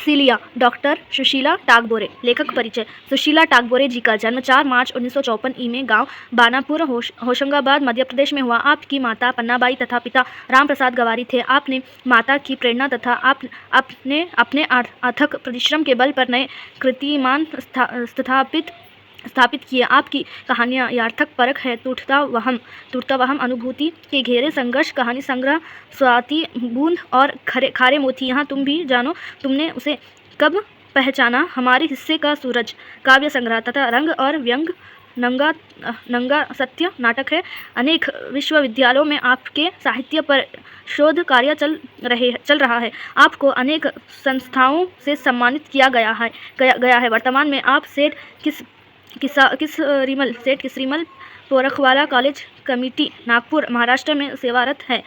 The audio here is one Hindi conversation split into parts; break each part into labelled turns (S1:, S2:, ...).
S1: Cilia doctor Sushila टागबोरे। लेखक परिचय। सुशीला टागबोरे जी का जन्म 4 मार्च 1954 में गांव बानापुर होशंगाबाद मध्य प्रदेश में हुआ। आपकी माता पन्नाबाई तथा पिता राम प्रसाद गवारी थे। आपने माता की प्रेरणा तथा आपने अपने अथक परिश्रम के बल पर नए कीर्तिमान स्थापित किए। आपकी कहानियाँ याथक परक है। टूटता वहम अनुभूति के घेरे संघर्ष कहानी संग्रह स्वाति बूंद और खारे मोती। यहाँ तुम भी जानो तुमने उसे कब पहचाना। हमारे हिस्से का सूरज काव्य संग्रह तथा रंग और व्यंग नंगा सत्य नाटक है। अनेक विश्वविद्यालयों में आपके साहित्य पर शोध कार्य चल रहा है। आपको अनेक संस्थाओं से सम्मानित किया गया है। वर्तमान में आप सेठ किसरीमल पोरखवाला कॉलेज कमेटी नागपुर महाराष्ट्र में सेवारत है।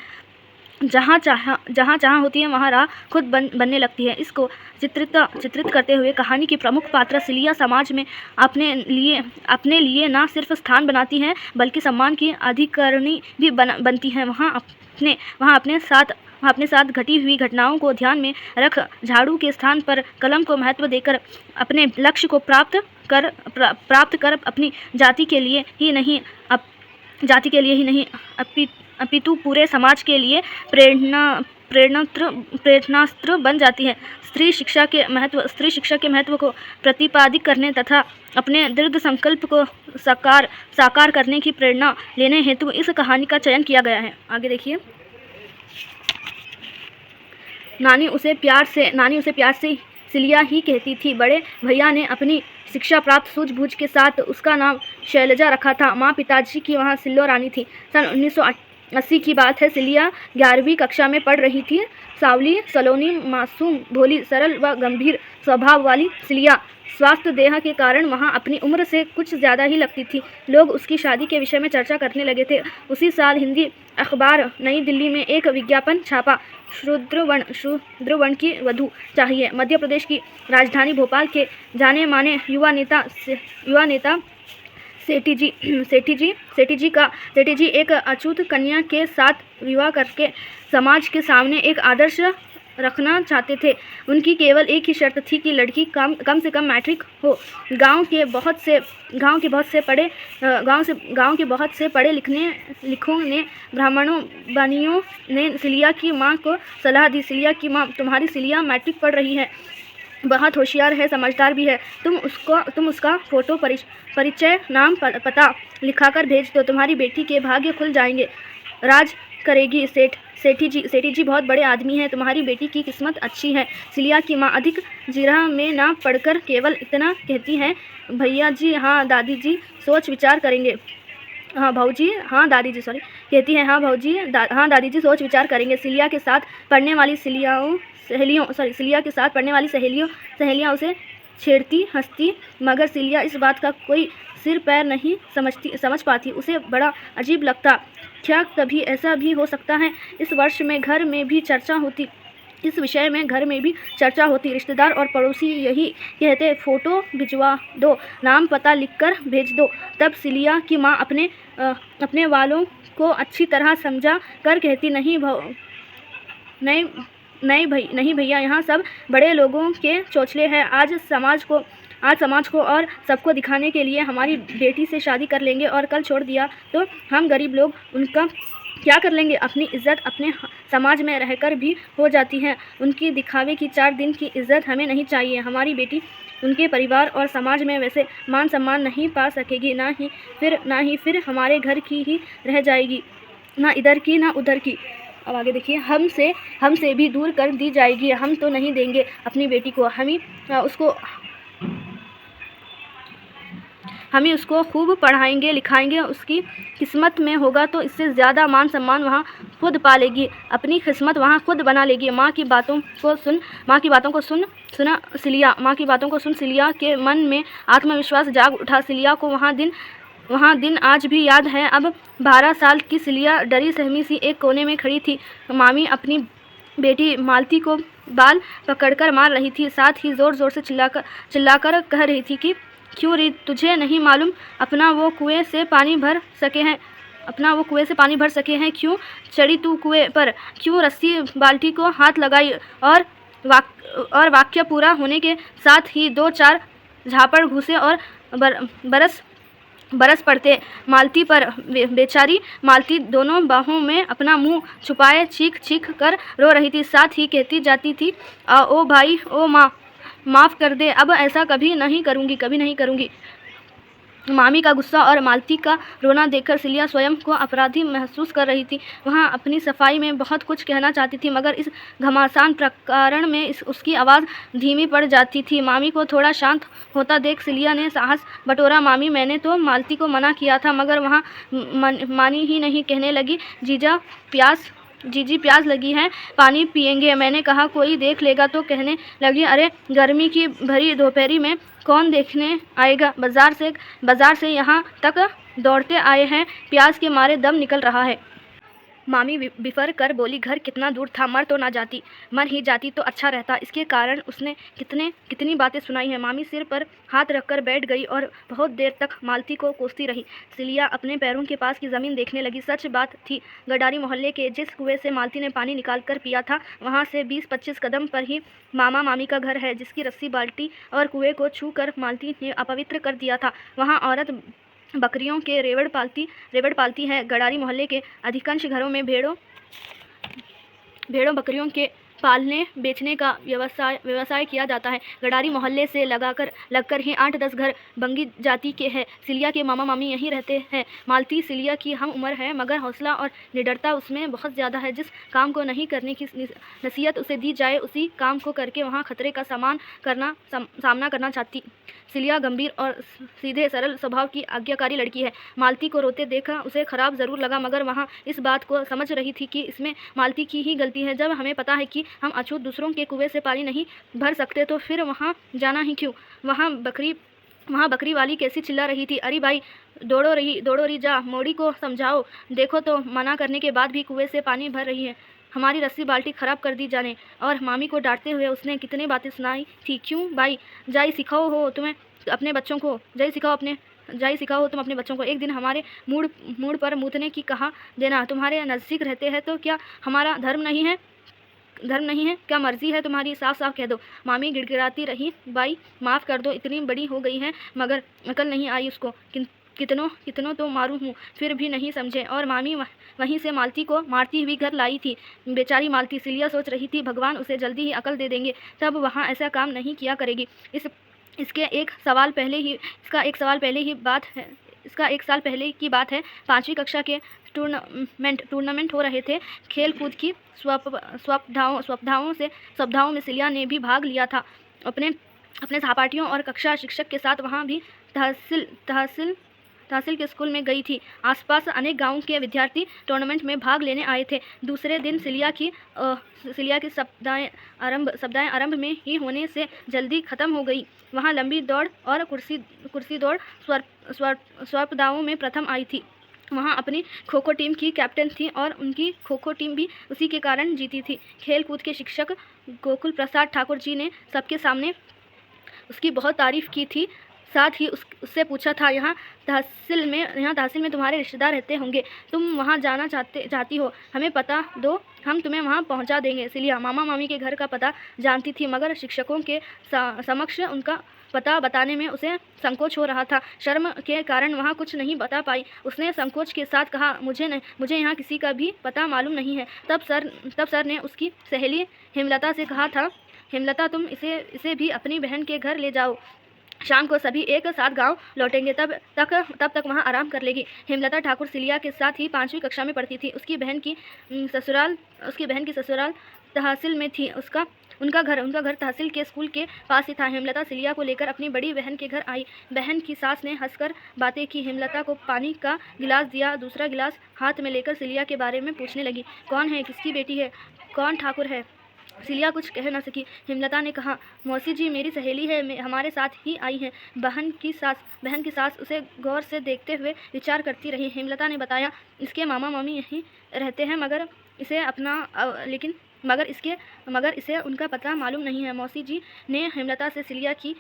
S1: जहाँ जहाँ होती है वहाँ राह खुद बनने लगती है। इसको चित्रित करते हुए कहानी की प्रमुख पात्र सिलिया समाज में अपने लिए न सिर्फ स्थान बनाती है बल्कि सम्मान की अधिकारिणी भी बनती है। वहाँ अपने साथ घटी हुई घटनाओं को ध्यान में रख झाड़ू के स्थान पर कलम को महत्व देकर अपने लक्ष्य को प्राप्त कर अपनी जाति के लिए ही नहीं अपितु पूरे समाज के लिए प्रेरणास्त्र बन जाती है। स्त्री शिक्षा के महत्व को प्रतिपादित करने तथा अपने दृढ़ संकल्प को साकार करने की प्रेरणा लेने हेतु इस कहानी का चयन किया गया है। आगे देखिए। नानी उसे प्यार से सिलिया ही कहती थी। बड़े भैया ने अपनी शिक्षा प्राप्त सूझबूझ के साथ उसका नाम शैलजा रखा था। माँ पिताजी की वहाँ सिल्लो रानी थी। सन 1980 की बात है। सिलिया 11वीं कक्षा में पढ़ रही थी। सावली सलोनी मासूम भोली सरल व गंभीर स्वभाव वाली सिलिया स्वास्थ्य देह के कारण वहाँ अपनी उम्र से कुछ ज़्यादा ही लगती थी। लोग उसकी शादी के विषय में चर्चा करने लगे थे। उसी साल हिंदी अखबार नई दिल्ली में एक विज्ञापन छापा। शूद्रवर्ण की वधू चाहिए। मध्य प्रदेश की राजधानी भोपाल के जाने माने युवा नेता सेठी जी एक अछूत कन्या के साथ विवाह करके समाज के सामने एक आदर्श रखना चाहते थे। उनकी केवल एक ही शर्त थी कि लड़की कम से कम मैट्रिक हो। गांव के बहुत से पढ़े लिखों ने ब्राह्मणों बनियों ने सिलिया की माँ को सलाह दी। सिलिया की माँ, तुम्हारी सिलिया मैट्रिक पढ़ रही है, बहुत होशियार है, समझदार भी है। तुम उसका फोटो परिचय नाम पता लिखाकर भेज दो। तुम्हारी बेटी के भाग्य खुल जाएंगे, राज करेगी। सेठी जी बहुत बड़े आदमी हैं। तुम्हारी बेटी की किस्मत अच्छी है। सिलिया की माँ अधिक जिरह में ना पढ़कर केवल इतना कहती हैं, भैया जी हाँ दादी जी सोच विचार करेंगे। हाँ भाऊजी हाँ दादी जी कहती हैं, हाँ भाऊजी हाँ दादी जी सोच विचार करेंगे। सिलिया के साथ पढ़ने वाली सहेलियाँ उसे छेड़ती हंसती, मगर सिलिया इस बात का कोई सिर पैर नहीं समझ पाती। उसे बड़ा अजीब लगता। क्या कभी ऐसा भी हो सकता है? इस विषय में घर में भी चर्चा होती। रिश्तेदार और पड़ोसी यही कहते, फोटो भिजवा दो, नाम पता लिखकर भेज दो। तब सिलिया की माँ अपने वालों को अच्छी तरह समझा कर कहती, नहीं भैया, यहाँ सब बड़े लोगों के चोचले हैं। आज समाज को और सबको दिखाने के लिए हमारी बेटी से शादी कर लेंगे और कल छोड़ दिया तो हम गरीब लोग उनका क्या कर लेंगे? अपनी इज्जत अपने समाज में रहकर भी हो जाती है। उनकी दिखावे की 4 दिन की इज्जत हमें नहीं चाहिए। हमारी बेटी उनके परिवार और समाज में वैसे मान सम्मान नहीं पा सकेगी, ना ही फिर हमारे घर की ही रह जाएगी, ना इधर की ना उधर की। अब आगे देखिए। हमसे भी दूर कर दी जाएगी। हम तो नहीं देंगे अपनी बेटी को। हम उसको खूब पढ़ाएंगे लिखाएंगे। उसकी किस्मत में होगा तो इससे ज़्यादा मान सम्मान वहाँ खुद पा लेगी। अपनी किस्मत वहाँ खुद बना लेगी। माँ की बातों को सुन सिलिया के मन में आत्मविश्वास जाग उठा। सिलिया को वहाँ दिन आज भी याद है। अब 12 साल की सिलिया डरी सहमी सी एक कोने में खड़ी थी। मामी अपनी बेटी मालती को बाल पकड़कर मार रही थी। साथ ही ज़ोर से चिल्लाकर कह रही थी कि क्यों री, तुझे नहीं मालूम अपना वो कुएं से पानी भर सके हैं? क्यों चढ़ी तू कुएं पर? क्यों रस्सी बाल्टी को हाथ लगाई और वाक्य पूरा होने के साथ ही 2-4 झापड़ घुसे और बरस पड़ते मालती पर। बेचारी मालती दोनों बाहों में अपना मुंह छुपाए चीख चीख कर रो रही थी, साथ ही कहती जाती थी, ओ भाई, ओ माँ, माफ़ कर दे, अब ऐसा कभी नहीं करूँगी, कभी नहीं करूँगी। मामी का गुस्सा और मालती का रोना देखकर सिलिया स्वयं को अपराधी महसूस कर रही थी। वहाँ अपनी सफाई में बहुत कुछ कहना चाहती थी, मगर इस घमासान प्रकरण में उसकी आवाज़ धीमी पड़ जाती थी। मामी को थोड़ा शांत होता देख सिलिया ने साहस बटोरा, मामी, मैंने तो मालती को मना किया था, मगर वहाँ मानी ही नहीं। कहने लगी, जीजी प्यास लगी है, पानी पियेंगे। मैंने कहा कोई देख लेगा तो। कहने लगी, अरे गर्मी की भरी दोपहरी में कौन देखने आएगा, बाजार से यहाँ तक दौड़ते आए हैं, प्यास के मारे दम निकल रहा है। मामी बिफर कर बोली, घर कितना दूर था, मर तो ना जाती, मर ही जाती तो अच्छा रहता। इसके कारण उसने कितनी बातें सुनाई हैं। मामी सिर पर हाथ रखकर बैठ गई और बहुत देर तक मालती को कोसती रही। सिलिया अपने पैरों के पास की ज़मीन देखने लगी। सच बात थी, गडारी मोहल्ले के जिस कुएं से मालती ने पानी निकाल कर पिया था, वहाँ से 20-25 कदम पर ही मामा मामी का घर है, जिसकी रस्सी बाल्टी और कुएं को छू कर मालती ने अपवित्र कर दिया था। वहाँ औरत बकरियों के रेवड़ पालती है। गडारी मोहल्ले के अधिकांश घरों में भेड़ों बकरियों के पालने बेचने का व्यवसाय किया जाता है। गडारी मोहल्ले से लगकर ही 8-10 घर बंगी जाति के हैं। सिलिया के मामा मामी यहीं रहते हैं। मालती सिलिया की हम उम्र है, मगर हौसला और निडरता उसमें बहुत ज़्यादा है। जिस काम को नहीं करने की नसीहत उसे दी जाए, उसी काम को करके वहाँ खतरे का सामना करना चाहती। सिलिया गंभीर और सीधे सरल स्वभाव की आज्ञाकारी लड़की है। मालती को रोते देखा उसे खराब ज़रूर लगा, मगर वहाँ इस बात को समझ रही थी कि इसमें मालती की ही गलती है। जब हमें पता है कि हम अछूत दूसरों के कुएं से पानी नहीं भर सकते, तो फिर वहाँ जाना ही क्यों। वहाँ बकरी वाली कैसी चिल्ला रही थी, अरे भाई, दौड़ो रही, जा, मोड़ी को समझाओ, देखो तो, मना करने के बाद भी कुएं से पानी भर रही है। हमारी रस्सी बाल्टी ख़राब कर दी जाने। और मामी को डांटते हुए उसने कितनी बातें सुनाई थी। क्यों भाई, जाई सिखाओ हो तुम अपने बच्चों को, तुम अपने बच्चों को। एक दिन हमारे मूड पर मूतने की कहा देना। तुम्हारे नज़दीक रहते हैं तो क्या हमारा धर्म नहीं है? क्या मर्जी है तुम्हारी? साफ साफ कह दो। मामी गिड़गिड़ाती रही, भाई माफ़ कर दो, इतनी बड़ी हो गई है, मगर अकल नहीं आई उसको। कितनों तो मारूं हूँ, फिर भी नहीं समझे। और मामी वहीं से मालती को मारती हुई घर लाई थी। बेचारी मालती। सिलिया सोच रही थी, भगवान उसे जल्दी ही अकल दे देंगे, तब वहाँ ऐसा काम नहीं किया करेगी। इसका एक साल पहले की बात है। 5वीं कक्षा के टूर्नामेंट हो रहे थे। खेल कूद की स्पर्धाओं में सिलिया ने भी भाग लिया था, अपने सहपाठियों और कक्षा शिक्षक के साथ। वहाँ भी तहसील के स्कूल में गई थी। आसपास अनेक गांवों के विद्यार्थी टूर्नामेंट में भाग लेने आए थे। दूसरे दिन सिलिया की सप्ताहें आरंभ में ही होने से जल्दी ख़त्म हो गई। वहाँ लंबी दौड़ और कुर्सी दौड़ स्पर्धाओं में प्रथम आई थी। वहाँ अपनी खो-खो टीम की कैप्टन थी और उनकी खो-खो टीम भी उसी के कारण जीती थी। खेल कूद के शिक्षक गोकुल प्रसाद ठाकुर जी ने सबके सामने उसकी बहुत तारीफ़ की थी। साथ ही उससे पूछा था, यहाँ तहसील में तुम्हारे रिश्तेदार रहते होंगे, तुम वहाँ जाना चाहती हो, हमें पता दो, हम तुम्हें वहाँ पहुँचा देंगे। सिलिया मामा मामी के घर का पता जानती थी, मगर शिक्षकों के समक्ष उनका पता बताने में उसे संकोच हो रहा था। शर्म के कारण वहाँ कुछ नहीं बता पाई। उसने संकोच के साथ कहा, मुझे यहाँ किसी का भी पता मालूम नहीं है। तब सर ने उसकी सहेली हेमलता से कहा था, हेमलता, तुम इसे भी अपनी बहन के घर ले जाओ, शाम को सभी एक साथ गांव लौटेंगे, तब तक वहां आराम कर लेगी। हेमलता ठाकुर सिलिया के साथ ही 5वीं कक्षा में पढ़ती थी। उसकी बहन की ससुराल तहसील में थी। उनका घर तहसील के स्कूल के पास ही था। हेमलता सिलिया को लेकर अपनी बड़ी बहन के घर आई। बहन की सास ने हंसकर बातें की। हेमलता को पानी का गिलास दिया। दूसरा गिलास हाथ में लेकर सिलिया के बारे में पूछने लगी, कौन है, किसकी बेटी है, कौन ठाकुर है? सिलिया कुछ कह न सकी। हेमलता ने कहा, मौसी जी मेरी सहेली है, हमारे साथ ही आई हैं। बहन की सास उसे गौर से देखते हुए विचार करती रही। हेमलता ने बताया, इसके मामा मामी यहीं रहते हैं, मगर इसे उनका पता मालूम नहीं है। मौसी जी ने हेमलता से सिलिया की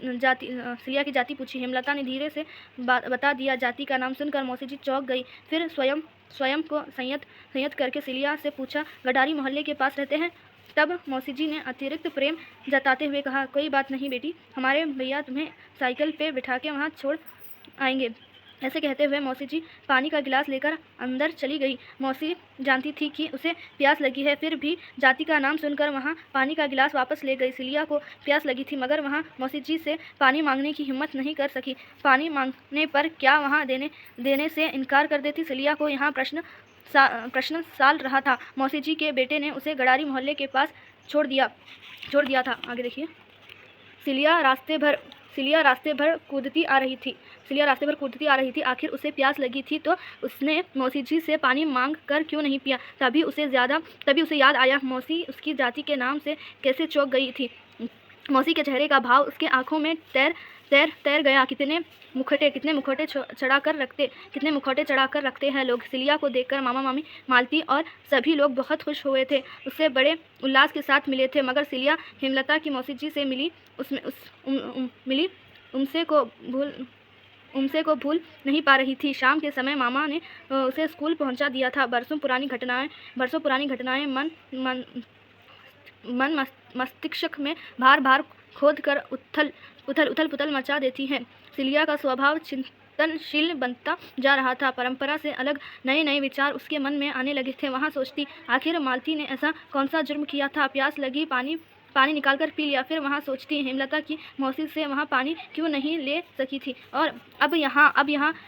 S1: जाति पूछी। हेमलता ने धीरे से बता दिया। जाति का नाम सुनकर मौसी जी चौंक गई। फिर स्वयं को संयत करके सिलिया से पूछा, गडारी मोहल्ले के पास रहते हैं? तब मौसी जी ने अतिरिक्त प्रेम जताते हुए कहा, कोई बात नहीं बेटी, हमारे भैया तुम्हें साइकिल पे बिठा के वहाँ छोड़ आएंगे। ऐसे कहते हुए मौसी जी पानी का गिलास लेकर अंदर चली गई। मौसी जानती थी कि उसे प्यास लगी है, फिर भी जाति का नाम सुनकर वहाँ पानी का गिलास वापस ले गई। सिलिया को प्यास लगी थी, मगर वहाँ मौसी जी से पानी मांगने की हिम्मत नहीं कर सकी। पानी मांगने पर क्या वहाँ देने से इनकार कर देती? सिलिया को यहाँ प्रश्न साल रहा था। मौसी जी के बेटे ने उसे गडारी मोहल्ले के पास छोड़ दिया था। आगे देखिए। सिलिया रास्ते भर कूदती आ रही थी। आखिर उसे प्यास लगी थी तो उसने मौसी जी से पानी मांग कर क्यों नहीं पिया? तभी उसे याद आया मौसी उसकी जाति के नाम से कैसे चौंक गई थी। मौसी के चेहरे का भाव उसके आंखों में तैर गया। कितने मुखौटे चढ़ा कर रखते हैं लोग। सिलिया को देखकर मामा मामी, मालती और सभी लोग बहुत खुश हुए थे, उससे बड़े उल्लास के साथ मिले थे। मगर सिलिया हेमलता की मौसी जी से मिली उनसे को भूल नहीं पा रही थी। शाम के समय मामा ने उसे स्कूल पहुंचा दिया था। बरसों पुरानी घटनाएं मस्तिष्क में भार खोद कर उथल पुथल मचा देती हैं। सिलिया का स्वभाव चिंतनशील बनता जा रहा था। परंपरा से अलग नए विचार उसके मन में आने लगे थे। वहाँ सोचती, आखिर मालती ने ऐसा कौन सा जुर्म किया था? प्यास लगी, पानी निकालकर पी लिया। फिर वहाँ सोचती, हेमलता की मौसी से वहाँ पानी क्यों नहीं ले सकी थी? और अब यहाँ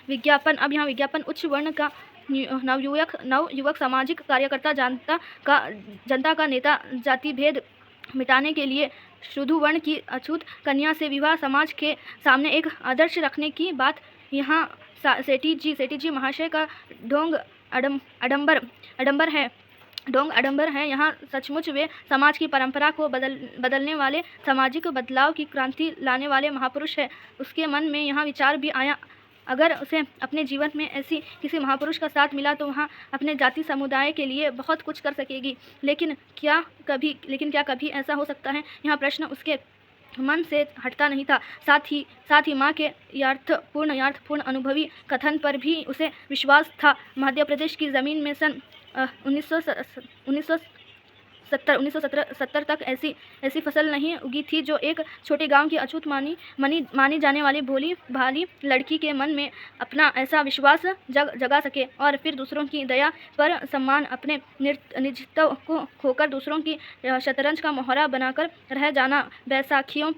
S1: विज्ञापन उच्च वर्ण का नवयुवक, सामाजिक कार्यकर्ता, जनता का नेता, जाति भेद मिटाने के लिए शुद्ध वर्ण की अछूत कन्या से विवाह समाज के सामने एक आदर्श रखने की बात यहाँ सेठी जी महाशय का ढोंग अडंबर है। यहाँ सचमुच वे समाज की परंपरा को बदलने वाले, सामाजिक बदलाव की क्रांति लाने वाले महापुरुष है। उसके मन में यहाँ विचार भी आया, अगर उसे अपने जीवन में ऐसी किसी महापुरुष का साथ मिला तो वहाँ अपने जाति समुदाय के लिए बहुत कुछ कर सकेगी। लेकिन क्या कभी ऐसा हो सकता है? यहाँ प्रश्न उसके मन से हटता नहीं था। साथ ही माँ के यार्थपूर्ण अनुभवी कथन पर भी उसे विश्वास था। मध्य प्रदेश की ज़मीन में सन 1970 तक ऐसी फसल नहीं उगी थी जो एक छोटे गांव की अछूत मानी जाने वाली भोली भाली लड़की के मन में अपना ऐसा विश्वास जगा सके, और फिर दूसरों की दया पर सम्मान, अपने निजत्व को खोकर दूसरों की शतरंज का मोहरा बनाकर रह जाना, बैसाखियों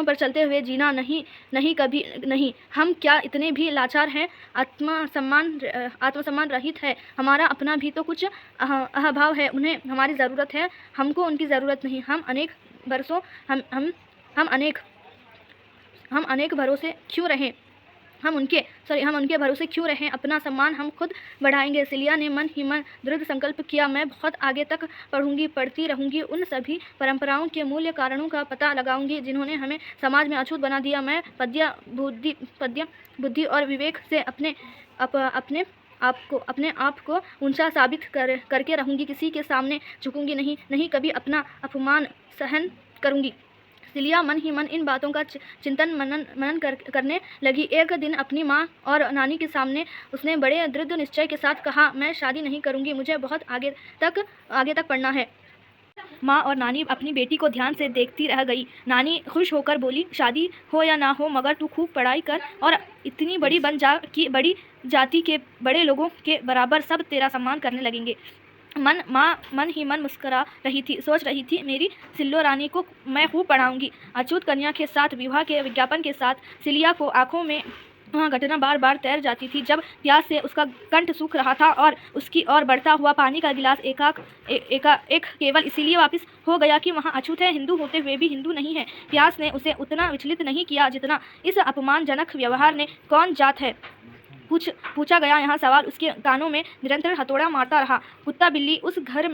S1: पर चलते हुए जीना नहीं कभी नहीं। हम क्या इतने भी लाचार हैं? आत्मसम्मान रहित है। हमारा अपना भी तो कुछ अहभाव है। उन्हें हमारी ज़रूरत है, हमको उनकी ज़रूरत नहीं। हम अनेक भरोसे क्यों रहें? हम उनके भरोसे क्यों रहें? अपना सम्मान हम खुद बढ़ाएंगे। सिलिया ने मन ही मन दृढ़ संकल्प किया, मैं बहुत आगे तक पढ़ती रहूंगी, उन सभी परंपराओं के मूल्य कारणों का पता लगाऊंगी जिन्होंने हमें समाज में अछूत बना दिया। मैं पद्य बुद्धि और विवेक से अपने आप को ऊंचा साबित करके रहूंगी। किसी के सामने झुकूंगी नहीं कभी अपना अपमान सहन करूंगी। सिलिया मन ही मन इन बातों का चिंतन मनन करने लगी। एक दिन अपनी माँ और नानी के सामने उसने बड़े दृढ़ निश्चय के साथ कहा, मैं शादी नहीं करूंगी, मुझे बहुत आगे तक पढ़ना है। माँ और नानी अपनी बेटी को ध्यान से देखती रह गई। नानी खुश होकर बोली, शादी हो या ना हो, मगर तू खूब पढ़ाई कर और इतनी बड़ी बन जा कि बड़ी जाति के बड़े लोगों के बराबर सब तेरा सम्मान करने लगेंगे। माँ मन ही मन मुस्करा रही थी, सोच रही थी, मेरी सिल्लो रानी को मैं खूब पढ़ाऊंगी। अछूत कन्या के साथ विवाह के विज्ञापन के साथ सिलिया को आंखों में वहाँ घटना बार तैर जाती थी। जब प्यास से उसका कंठ सूख रहा था और उसकी ओर बढ़ता हुआ पानी का गिलास एक केवल इसीलिए वापस हो गया कि वहाँ अछूत है, हिंदू होते हुए भी हिंदू नहीं है। प्यास ने उसे उतना विचलित नहीं किया जितना इस अपमानजनक व्यवहार ने। कौन जात है? पूछा गया यहाँ सवाल उसके कानों में निरंतर हथौड़ा मारता रहा। कुत्ता बिल्ली उस घर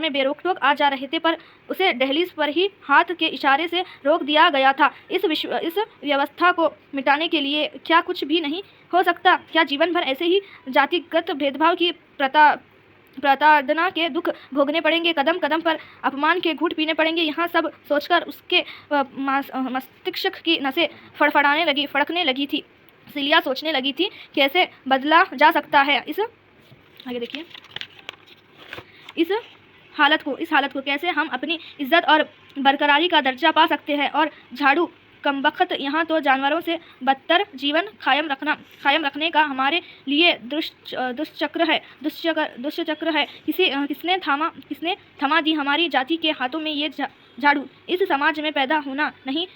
S1: में बेरोक टोक आ जा रहे थे, पर उसे दहलीज पर ही हाथ के इशारे से रोक दिया गया था। इस व्यवस्था को मिटाने के लिए क्या कुछ भी नहीं हो सकता? क्या जीवन भर ऐसे ही जातिगत भेदभाव की प्रताड़ना के दुख भोगने पड़ेंगे? कदम कदम पर अपमान के घूंट पीने पड़ेंगे? यहाँ सब सोचकर उसके मस्तिष्क की नसें फड़कने लगी थी। सिलिया सोचने लगी थी, कैसे बदला जा सकता है इस इस हालत को कैसे हम अपनी इज्जत और बरकरारी का दर्जा पा सकते हैं। और झाड़ू कमबख्त, यहाँ तो जानवरों से बदतर जीवन कायम रखने का हमारे लिए दुष्चक्र है। किसने थमा दी हमारी जाति के हाथों में ये झाड़ू। इस समाज में पैदा होना नहीं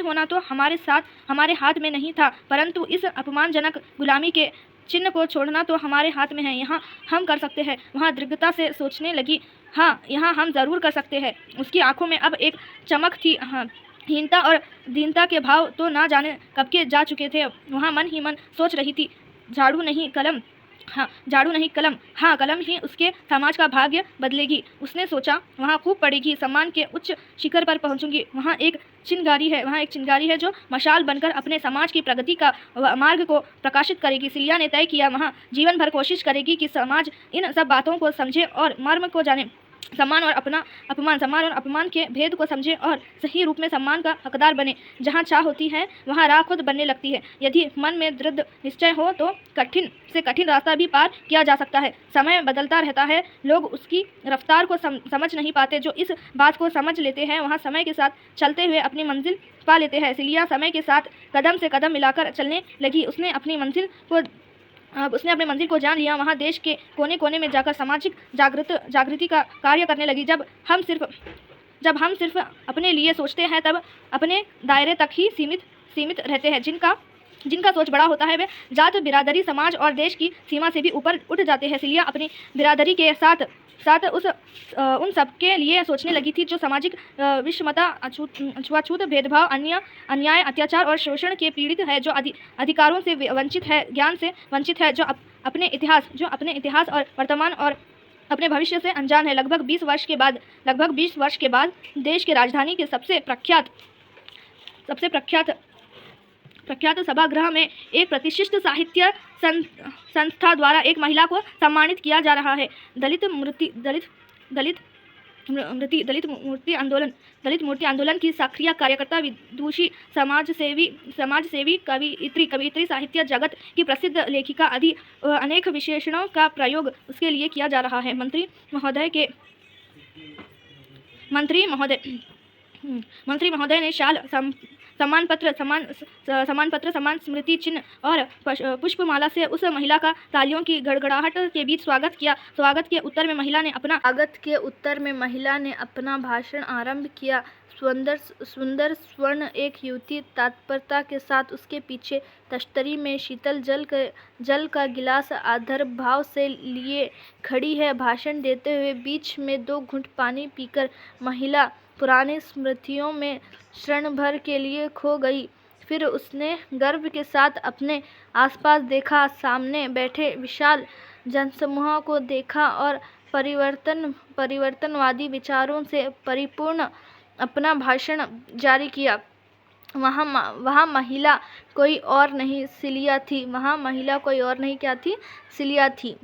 S1: होना तो हमारे हाथ में नहीं था, परंतु इस अपमानजनक गुलामी के चिन्ह को छोड़ना तो हमारे हाथ में है। यहाँ हम कर सकते हैं। वहाँ दृढ़ता से सोचने लगी, हाँ यहाँ हम ज़रूर कर सकते हैं। उसकी आंखों में अब एक चमक थी। हाँ, हीनता और दीनता के भाव तो ना जाने कब के जा चुके थे। वहाँ मन ही मन सोच रही थी, झाड़ू नहीं कलम, हाँ कलम ही उसके समाज का भाग्य बदलेगी। उसने सोचा, वहाँ खूब पढ़ेगी, सम्मान के उच्च शिखर पर पहुँचूंगी। वहाँ एक चिंगारी है जो मशाल बनकर अपने समाज की प्रगति का मार्ग को प्रकाशित करेगी। सिलिया ने तय किया, वहाँ जीवन भर कोशिश करेगी कि समाज इन सब बातों को समझे और मर्म को जाने। सम्मान और अपमान के भेद को समझे और सही रूप में सम्मान का हकदार बने। जहाँ चाह होती है वहाँ राह खुद बनने लगती है। यदि मन में दृढ़ निश्चय हो तो कठिन से कठिन रास्ता भी पार किया जा सकता है। समय बदलता रहता है, लोग उसकी रफ्तार को समझ नहीं पाते। जो इस बात को समझ लेते हैं वहाँ समय के साथ चलते हुए अपनी मंजिल पा लेते हैं। सिलिया समय के साथ कदम से कदम मिलाकर चलने लगी। उसने अपनी मंजिल को जान लिया। वहाँ देश के कोने कोने में जाकर सामाजिक जागृति का कार्य करने लगी। जब हम सिर्फ अपने लिए सोचते हैं तब अपने दायरे तक ही सीमित रहते हैं। जिनका सोच बड़ा होता है वे जात बिरादरी समाज और देश की सीमा से भी ऊपर उठ जाते हैं। सिलिया अपनी बिरादरी के साथ उन सब के लिए सोचने लगी थी जो सामाजिक विषमता, अछूत भेदभाव, अन्याय, अत्याचार और शोषण के पीड़ित है, जो अधिकारों से वंचित है, ज्ञान से वंचित है, जो अपने इतिहास और वर्तमान और अपने भविष्य से अनजान है। लगभग 20 वर्ष के बाद देश की राजधानी के सबसे प्रख्यात सभागृह में एक प्रतिष्ठित साहित्य संस्था द्वारा एक महिला को सम्मानित किया जा रहा है। दलित मूर्ति आंदोलन की सक्रिय कार्यकर्ता, विदुषी, समाजसेवी, कवियत्री, साहित्य जगत की प्रसिद्ध लेखिका आदि अनेक विशेषणों का प्रयोग उसके लिए किया जा रहा है। मंत्री महोदय ने शाल, सम्मान पत्र, सम्मान स्मृति चिन्ह और पुष्पमाला से उस महिला का तालियों की गड़गड़ाहट के बीच स्वागत किया। स्वागत के उत्तर में महिला ने अपना भाषण आरंभ किया। सुंदर स्वर्ण एक युवती तत्परता के साथ उसके पीछे तश्तरी में शीतल जल का गिलास आदर भाव से लिए खड़ी है। भाषण देते हुए बीच में 2 घूंट पानी पीकर महिला पुरानी स्मृतियों में क्षण भर के लिए खो गई। फिर उसने गर्व के साथ अपने आसपास देखा, सामने बैठे विशाल जनसमूह को देखा और परिवर्तनवादी विचारों से परिपूर्ण अपना भाषण जारी किया। वहाँ महिला कोई और नहीं सिलिया थी। सिलिया थी।